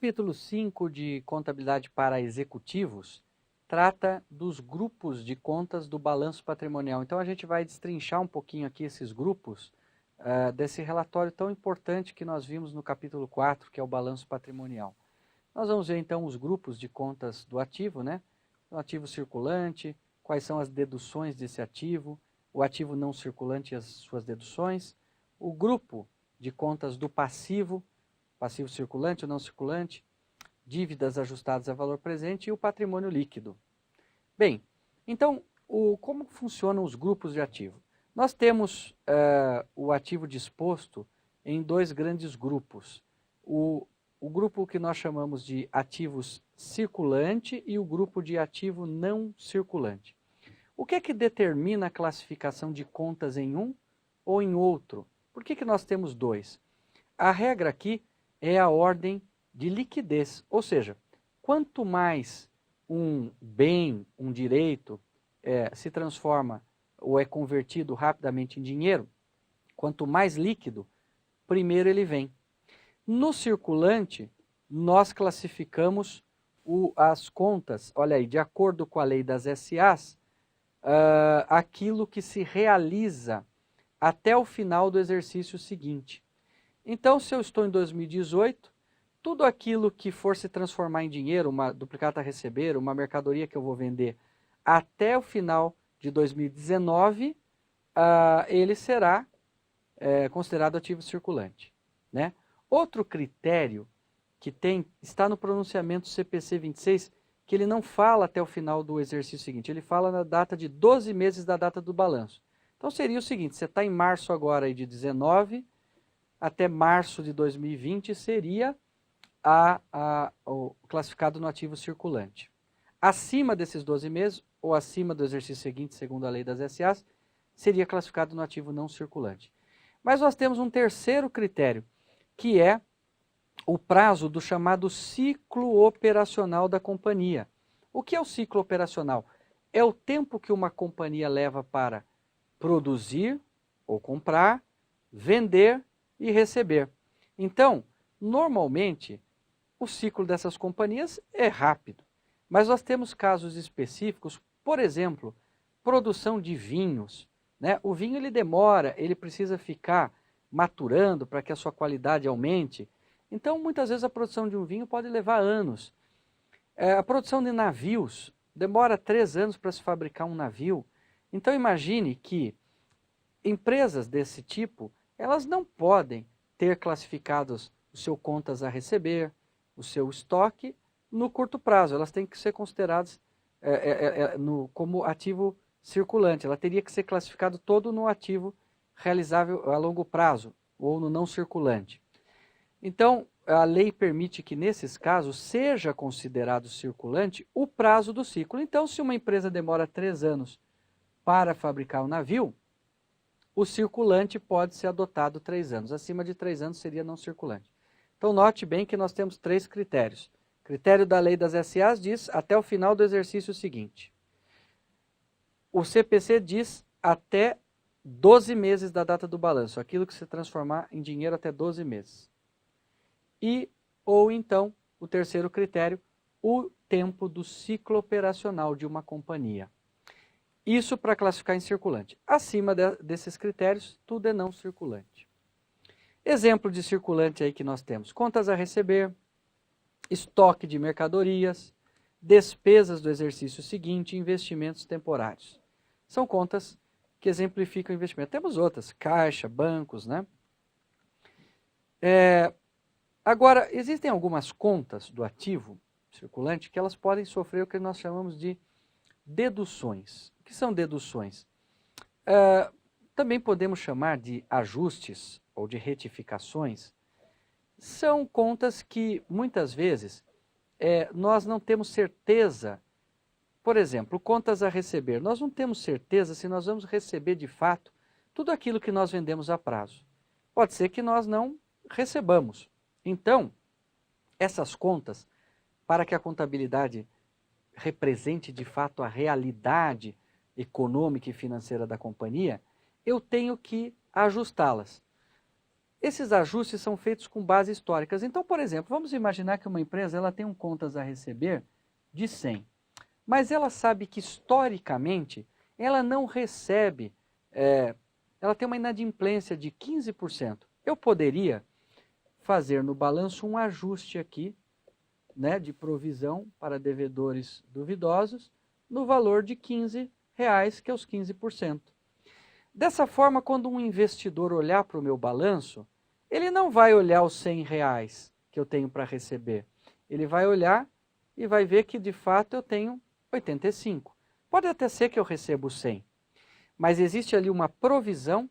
capítulo 5 de Contabilidade para Executivos trata dos grupos de contas do balanço patrimonial. Então a gente vai destrinchar um pouquinho aqui esses grupos desse relatório tão importante que nós vimos no capítulo 4, que é o balanço patrimonial. Nós vamos ver então os grupos de contas do ativo, né? O ativo circulante, quais são as deduções desse ativo, o ativo não circulante e as suas deduções, o grupo de contas do passivo circulante ou não circulante, dívidas ajustadas a valor presente e o patrimônio líquido. Bem, então, como funcionam os grupos de ativo? Nós temos o ativo disposto em dois grandes grupos. O grupo que nós chamamos de ativos circulante e o grupo de ativo não circulante. O que é que determina a classificação de contas em um ou em outro? Por que nós temos dois? A regra aqui é a ordem de liquidez, ou seja, quanto mais um bem, um direito se transforma ou é convertido rapidamente em dinheiro, quanto mais líquido, primeiro ele vem. No circulante, nós classificamos as contas, olha aí, de acordo com a lei das SAs, aquilo que se realiza até o final do exercício seguinte. Então, se eu estou em 2018, tudo aquilo que for se transformar em dinheiro, uma duplicata a receber, uma mercadoria que eu vou vender até o final de 2019, ele será considerado ativo circulante, né? Outro critério que está no pronunciamento CPC 26, que ele não fala até o final do exercício seguinte, ele fala na data de 12 meses da data do balanço. Então seria o seguinte, você está em março agora aí de 19, até março de 2020 seria o classificado no ativo circulante. Acima desses 12 meses, ou acima do exercício seguinte, segundo a lei das SAs, seria classificado no ativo não circulante. Mas nós temos um terceiro critério, que é o prazo do chamado ciclo operacional da companhia. O que é o ciclo operacional? É o tempo que uma companhia leva para produzir ou comprar, vender e receber. Então, normalmente, o ciclo dessas companhias é rápido, mas nós temos casos específicos, por exemplo, produção de vinhos, né? O vinho ele demora, ele precisa ficar maturando para que a sua qualidade aumente. Então, muitas vezes a produção de um vinho pode levar anos. A produção de navios demora 3 anos para se fabricar um navio. Então, imagine que empresas desse tipo, elas não podem ter classificados o seu contas a receber, o seu estoque no curto prazo. Elas têm que ser consideradas como ativo circulante. Ela teria que ser classificado todo no ativo realizável a longo prazo ou no não circulante. Então, a lei permite que nesses casos seja considerado circulante o prazo do ciclo. Então, se uma empresa demora 3 anos para fabricar um navio, o circulante pode ser adotado 3 anos. Acima de 3 anos seria não circulante. Então note bem que nós temos 3 critérios. O critério da lei das SAs diz até o final do exercício seguinte. O CPC diz até 12 meses da data do balanço, aquilo que se transformar em dinheiro até 12 meses. Ou então, o terceiro critério, o tempo do ciclo operacional de uma companhia. Isso para classificar em circulante. Acima desses critérios, tudo é não circulante. Exemplo de circulante aí que nós temos: contas a receber, estoque de mercadorias, despesas do exercício seguinte, investimentos temporários. São contas que exemplificam investimento. Temos outras, caixa, bancos, né? Agora, existem algumas contas do ativo circulante que elas podem sofrer o que nós chamamos de deduções. O que são deduções? Também podemos chamar de ajustes ou de retificações. São contas que, muitas vezes, nós não temos certeza. Por exemplo, contas a receber. Nós não temos certeza se nós vamos receber, de fato, tudo aquilo que nós vendemos a prazo. Pode ser que nós não recebamos. Então, essas contas, para que a contabilidade represente de fato a realidade econômica e financeira da companhia, eu tenho que ajustá-las. Esses ajustes são feitos com bases históricas. Então, por exemplo, vamos imaginar que uma empresa ela tem um contas a receber de 100, mas ela sabe que historicamente ela não recebe, ela tem uma inadimplência de 15%. Eu poderia fazer no balanço um ajuste aqui, né, de provisão para devedores duvidosos, no valor de R$15, que é os 15%. Dessa forma, quando um investidor olhar para o meu balanço, ele não vai olhar os R$100 que eu tenho para receber. Ele vai olhar e vai ver que, de fato, eu tenho 85. Pode até ser que eu receba os 100, mas existe ali uma provisão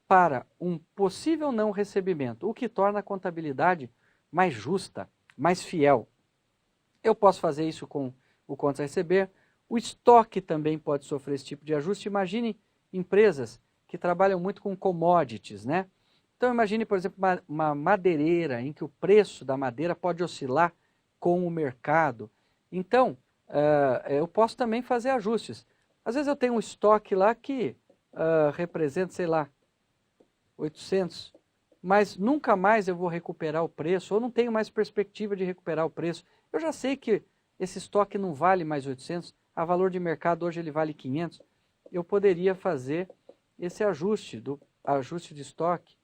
para um possível não recebimento, o que torna a contabilidade mais justa, mais fiel. Eu posso fazer isso com o contas a receber. O estoque também pode sofrer esse tipo de ajuste. Imagine empresas que trabalham muito com commodities, né? Então imagine, por exemplo, uma madeireira em que o preço da madeira pode oscilar com o mercado. Então, eu posso também fazer ajustes. Às vezes eu tenho um estoque lá que representa, sei lá, 800, mas nunca mais eu vou recuperar o preço, ou não tenho mais perspectiva de recuperar o preço. Eu já sei que esse estoque não vale mais 800, a valor de mercado hoje ele vale 500. Eu poderia fazer esse ajuste, ajuste de estoque,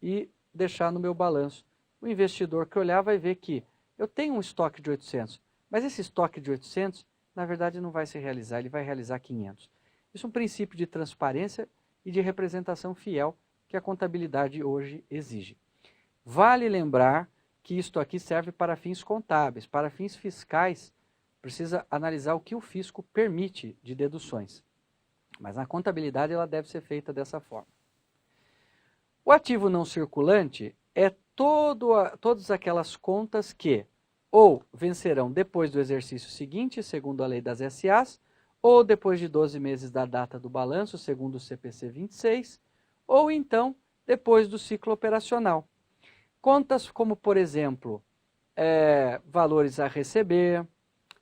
e deixar no meu balanço. O investidor que olhar vai ver que eu tenho um estoque de 800, mas esse estoque de 800, na verdade, não vai se realizar, ele vai realizar 500. Isso é um princípio de transparência e de representação fiel que a contabilidade hoje exige. Vale lembrar que isto aqui serve para fins contábeis, para fins fiscais, precisa analisar o que o fisco permite de deduções. Mas na contabilidade ela deve ser feita dessa forma. O ativo não circulante é todas aquelas contas que ou vencerão depois do exercício seguinte, segundo a lei das SAs, ou depois de 12 meses da data do balanço, segundo o CPC 26, ou então depois do ciclo operacional. Contas como, por exemplo, valores a receber,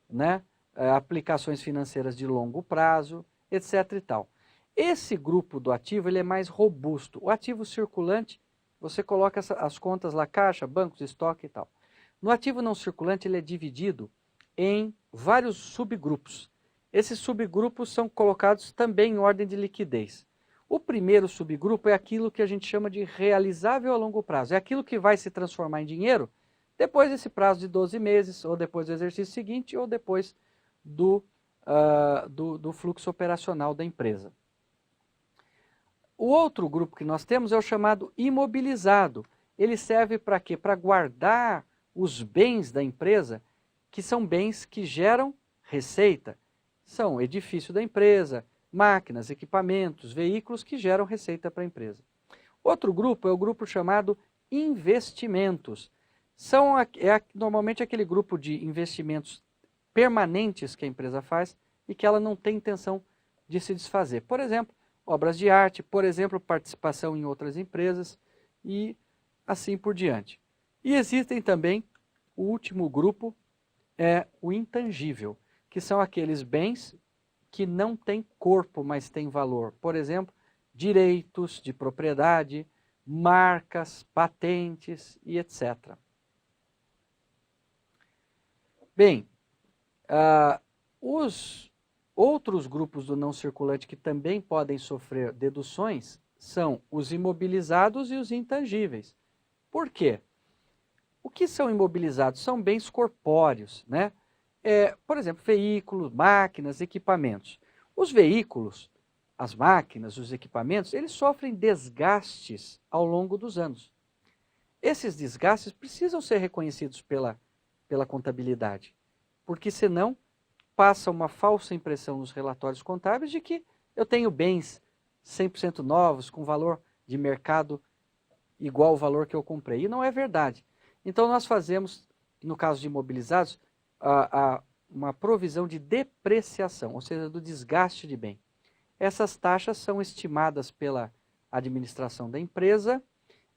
né, aplicações financeiras de longo prazo, etc. e tal. Esse grupo do ativo ele é mais robusto. O ativo circulante, você coloca as contas lá, caixa, bancos, estoque e tal. No ativo não circulante ele é dividido em vários subgrupos. Esses subgrupos são colocados também em ordem de liquidez. O primeiro subgrupo é aquilo que a gente chama de realizável a longo prazo. É aquilo que vai se transformar em dinheiro depois desse prazo de 12 meses, ou depois do exercício seguinte, ou depois do fluxo operacional da empresa. O outro grupo que nós temos é o chamado imobilizado. Ele serve para quê? Para guardar os bens da empresa, que são bens que geram receita. São edifício da empresa, máquinas, equipamentos, veículos que geram receita para a empresa. Outro grupo é o grupo chamado investimentos. Normalmente aquele grupo de investimentos permanentes que a empresa faz e que ela não tem intenção de se desfazer. Por exemplo, obras de arte, por exemplo, participação em outras empresas e assim por diante. E existem também, o último grupo é o intangível, que são aqueles bens que não têm corpo, mas têm valor. Por exemplo, direitos de propriedade, marcas, patentes e etc. Bem, os outros grupos do não circulante que também podem sofrer deduções são os imobilizados e os intangíveis. Por quê? O que são imobilizados? São bens corpóreos, né? Por exemplo, veículos, máquinas, equipamentos. Os veículos, as máquinas, os equipamentos, eles sofrem desgastes ao longo dos anos. Esses desgastes precisam ser reconhecidos pela contabilidade, porque senão passa uma falsa impressão nos relatórios contábeis de que eu tenho bens 100% novos, com valor de mercado igual ao valor que eu comprei. E não é verdade. Então nós fazemos, no caso de imobilizados, uma provisão de depreciação, ou seja, do desgaste de bem. Essas taxas são estimadas pela administração da empresa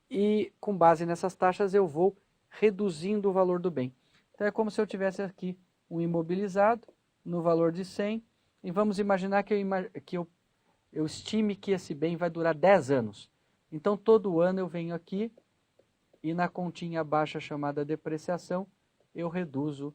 e com base nessas taxas eu vou reduzindo o valor do bem. Então é como se eu tivesse aqui um imobilizado no valor de 100 e vamos imaginar que eu estime que esse bem vai durar 10 anos. Então, todo ano eu venho aqui e na continha baixa chamada depreciação, eu reduzo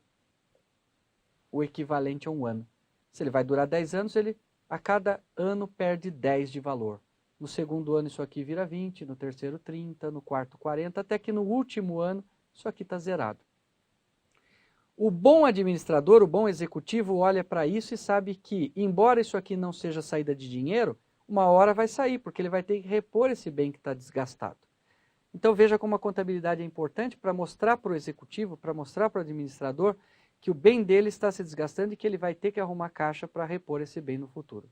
o equivalente a um ano. Se ele vai durar 10 anos, ele a cada ano perde 10 de valor. No segundo ano isso aqui vira 20, no terceiro 30, no quarto 40, até que no último ano isso aqui está zerado. O bom administrador, o bom executivo olha para isso e sabe que, embora isso aqui não seja saída de dinheiro, uma hora vai sair, porque ele vai ter que repor esse bem que está desgastado. Então veja como a contabilidade é importante para mostrar para o executivo, para mostrar para o administrador que o bem dele está se desgastando e que ele vai ter que arrumar caixa para repor esse bem no futuro.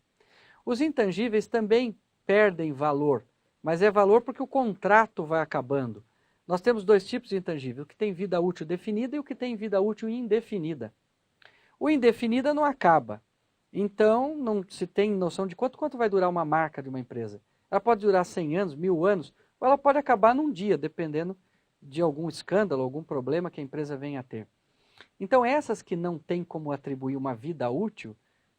Os intangíveis também perdem valor, mas é valor porque o contrato vai acabando. Nós temos dois tipos de intangível, o que tem vida útil definida e o que tem vida útil indefinida. O indefinida não acaba, então não se tem noção de quanto vai durar uma marca de uma empresa. Ela pode durar 100 anos, 1000 anos, ou ela pode acabar num dia, dependendo de algum escândalo, algum problema que a empresa venha a ter. Então essas que não tem como atribuir uma vida útil,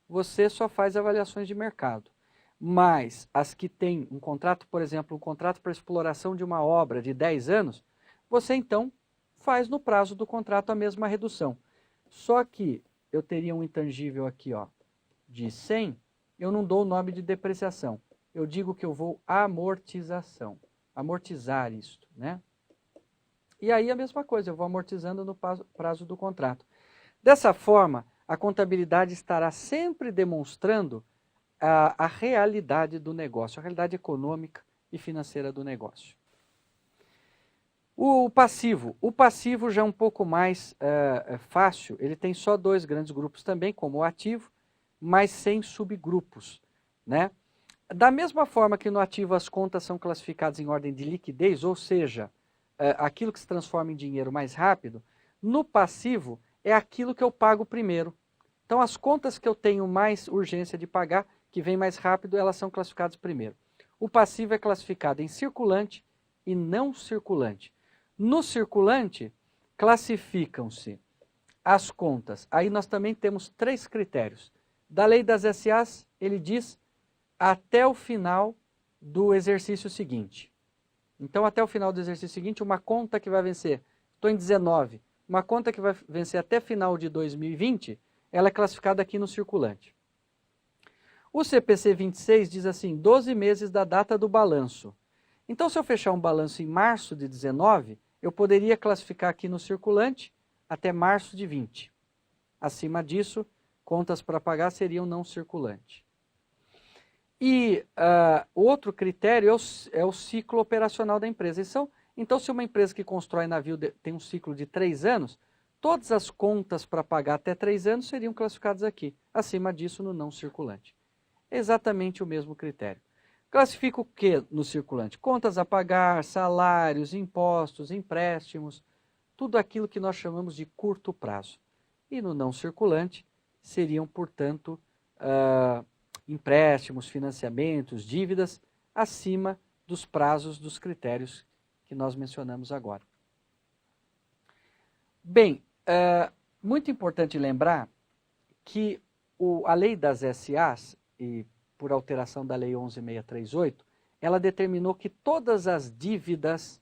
você só faz avaliações de mercado. Mas as que têm um contrato, por exemplo, um contrato para exploração de uma obra de 10 anos, você então faz no prazo do contrato a mesma redução. Só que eu teria um intangível aqui, ó, de 100, eu não dou o nome de depreciação. Eu digo que eu vou amortização, amortizar isto, né? E aí a mesma coisa, eu vou amortizando no prazo do contrato. Dessa forma, a contabilidade estará sempre demonstrando a realidade do negócio, a realidade econômica e financeira do negócio. O passivo já é um pouco mais fácil, ele tem só dois grandes grupos também, como o ativo, mas sem subgrupos, né? Da mesma forma que no ativo as contas são classificadas em ordem de liquidez, ou seja, aquilo que se transforma em dinheiro mais rápido, no passivo é aquilo que eu pago primeiro. Então as contas que eu tenho mais urgência de pagar, que vem mais rápido, elas são classificadas primeiro. O passivo é classificado em circulante e não circulante. No circulante, classificam-se as contas. Aí nós também temos 3 critérios. Da lei das SAs, ele diz até o final do exercício seguinte. Então, até o final do exercício seguinte, uma conta que vai vencer, estou em 19, uma conta que vai vencer até final de 2020, ela é classificada aqui no circulante. O CPC 26 diz assim, 12 meses da data do balanço. Então, se eu fechar um balanço em março de 19, eu poderia classificar aqui no circulante até março de 20. Acima disso, contas para pagar seriam não circulante. E outro critério é o ciclo operacional da empresa. Então, se uma empresa que constrói navio tem um ciclo de 3 anos, todas as contas para pagar até 3 anos seriam classificadas aqui. Acima disso, no não circulante. Exatamente o mesmo critério. Classifica o que no circulante? Contas a pagar, salários, impostos, empréstimos, tudo aquilo que nós chamamos de curto prazo. E no não circulante seriam, portanto, empréstimos, financiamentos, dívidas, acima dos prazos dos critérios que nós mencionamos agora. Bem, muito importante lembrar que a lei das SAs, e por alteração da lei 11.638, ela determinou que todas as dívidas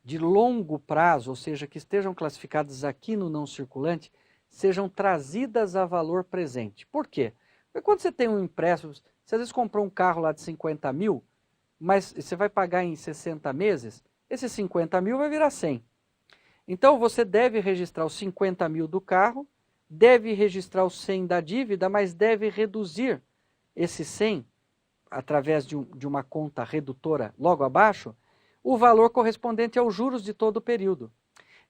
de longo prazo, ou seja, que estejam classificadas aqui no não circulante, sejam trazidas a valor presente. Por quê? Porque quando você tem um empréstimo, você às vezes comprou um carro lá de 50 mil, mas você vai pagar em 60 meses, esses 50 mil vai virar 100. Então você deve registrar os 50 mil do carro, deve registrar os 100 da dívida, mas deve reduzir esse 100, através de uma conta redutora logo abaixo, o valor correspondente aos juros de todo o período.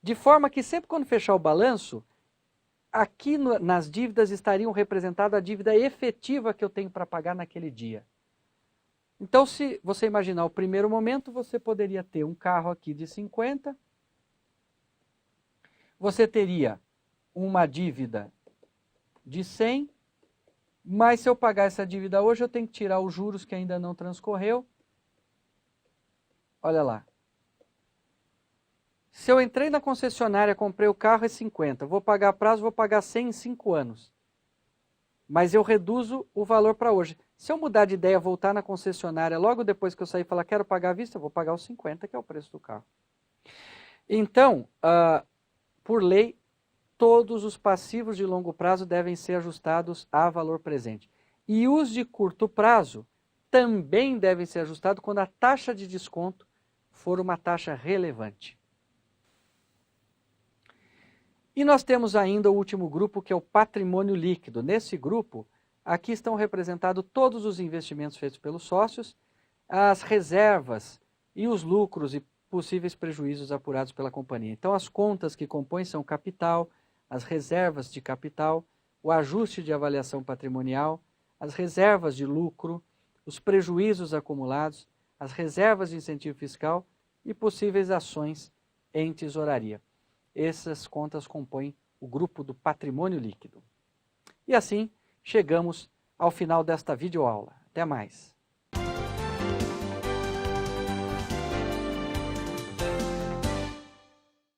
De forma que sempre quando fechar o balanço, aqui nas dívidas estariam representadas a dívida efetiva que eu tenho para pagar naquele dia. Então, se você imaginar o primeiro momento, você poderia ter um carro aqui de 50, você teria uma dívida de 100, mas se eu pagar essa dívida hoje, eu tenho que tirar os juros que ainda não transcorreu. Olha lá. Se eu entrei na concessionária, comprei o carro, é 50. Vou pagar prazo, vou pagar 100 em 5 anos. Mas eu reduzo o valor para hoje. Se eu mudar de ideia, voltar na concessionária, logo depois que eu sair e falar quero pagar à vista, eu vou pagar os 50, que é o preço do carro. Então, por lei, todos os passivos de longo prazo devem ser ajustados a valor presente. E os de curto prazo também devem ser ajustados quando a taxa de desconto for uma taxa relevante. E nós temos ainda o último grupo, que é o patrimônio líquido. Nesse grupo, aqui estão representados todos os investimentos feitos pelos sócios, as reservas e os lucros e possíveis prejuízos apurados pela companhia. Então, as contas que compõem são capital, as reservas de capital, o ajuste de avaliação patrimonial, as reservas de lucro, os prejuízos acumulados, as reservas de incentivo fiscal e possíveis ações em tesouraria. Essas contas compõem o grupo do patrimônio líquido. E assim, chegamos ao final desta videoaula. Até mais!